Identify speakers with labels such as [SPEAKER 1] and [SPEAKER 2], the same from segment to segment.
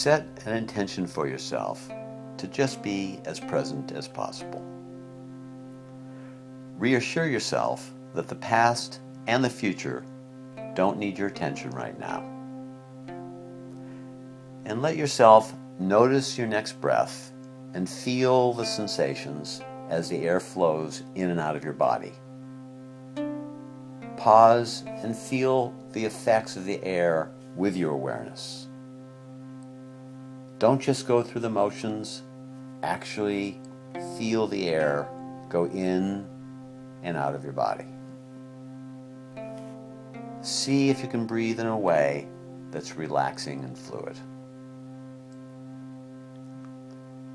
[SPEAKER 1] Set an intention for yourself to just be as present as possible. Reassure yourself that the past and the future don't need your attention right now. And let yourself notice your next breath and feel the sensations as the air flows in and out of your body. Pause and feel the effects of the air with your awareness. Don't just go through the motions, actually feel the air go in and out of your body. See if you can breathe in a way that's relaxing and fluid.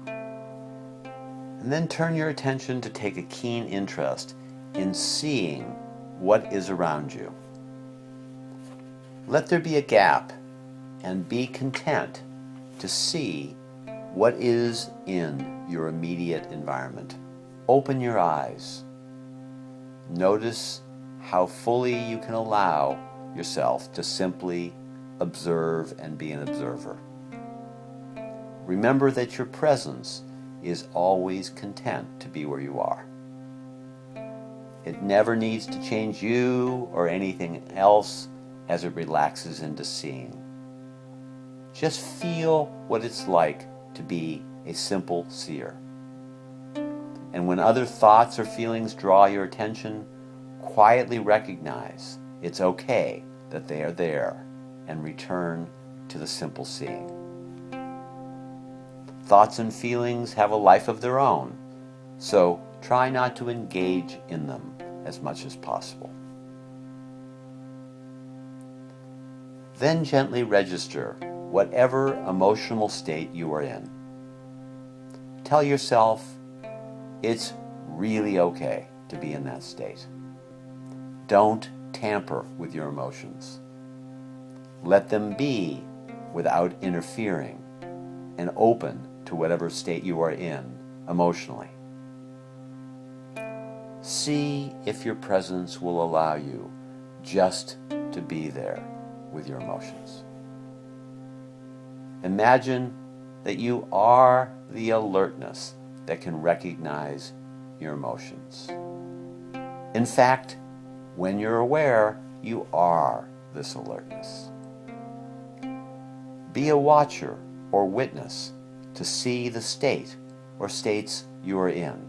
[SPEAKER 1] And then turn your attention to take a keen interest in seeing what is around you. Let there be a gap and be content to see what is in your immediate environment. Open your eyes. Notice how fully you can allow yourself to simply observe and be an observer. Remember that your presence is always content to be where you are. It never needs to change you or anything else as it relaxes into seeing. Just feel what it's like to be a simple seer. And when other thoughts or feelings draw your attention, quietly recognize it's okay that they are there and return to the simple seeing. Thoughts and feelings have a life of their own, so try not to engage in them as much as possible. Then gently register whatever emotional state you are in. Tell yourself it's really okay to be in that state. Don't tamper with your emotions. Let them be without interfering and open to whatever state you are in emotionally. See if your presence will allow you just to be there with your emotions. Imagine that you are the alertness that can recognize your emotions. In fact, when you're aware, you are this alertness. Be a watcher or witness to see the state or states you are in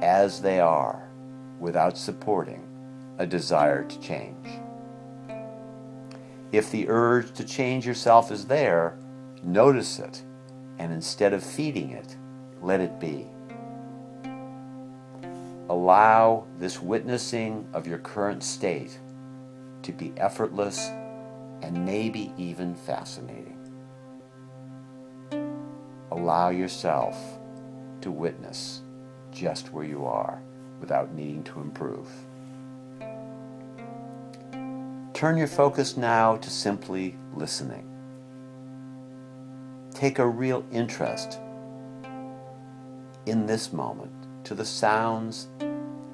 [SPEAKER 1] as they are without supporting a desire to change. If the urge to change yourself is there, notice it, and instead of feeding it, let it be. Allow this witnessing of your current state to be effortless and maybe even fascinating. Allow yourself to witness just where you are without needing to improve. Turn your focus now to simply listening. Take a real interest in this moment to the sounds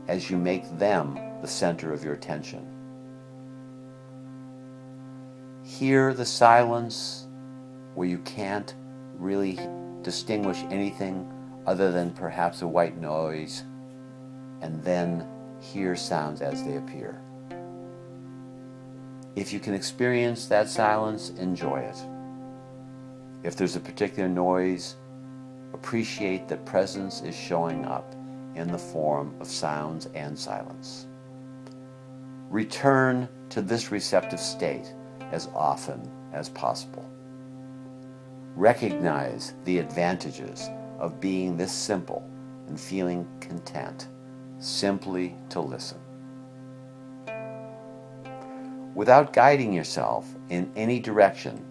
[SPEAKER 1] as you make them the center of your attention. Hear the silence where you can't really distinguish anything other than perhaps a white noise, and then hear sounds as they appear. If you can experience that silence, enjoy it. If there's a particular noise, appreciate that presence is showing up in the form of sounds and silence. Return to this receptive state as often as possible. Recognize the advantages of being this simple and feeling content simply to listen. Without guiding yourself in any direction,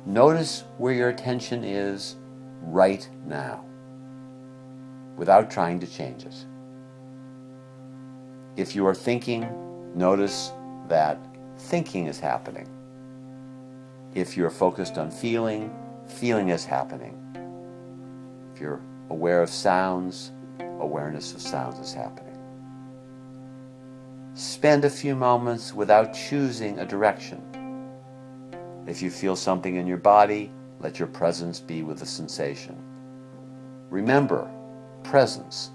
[SPEAKER 1] notice where your attention is right now, without trying to change it. If you are thinking, notice that thinking is happening. If you're focused on feeling, feeling is happening. If you're aware of sounds, awareness of sounds is happening. Spend a few moments without choosing a direction. If you feel something in your body, let your presence be with the sensation. Remember, presence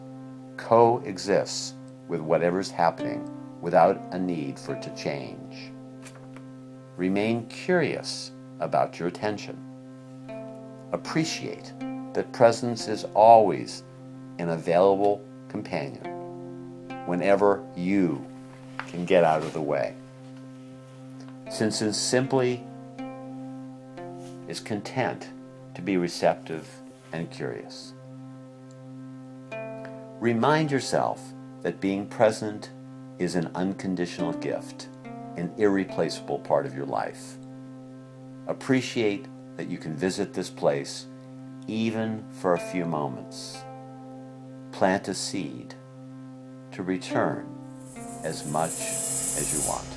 [SPEAKER 1] coexists with whatever's happening without a need for it to change. Remain curious about your attention. Appreciate that presence is always an available companion whenever you can get out of the way. Since it simply is content to be receptive and curious. Remind yourself that being present is an unconditional gift, an irreplaceable part of your life. Appreciate that you can visit this place even for a few moments. Plant a seed to return as much as you want.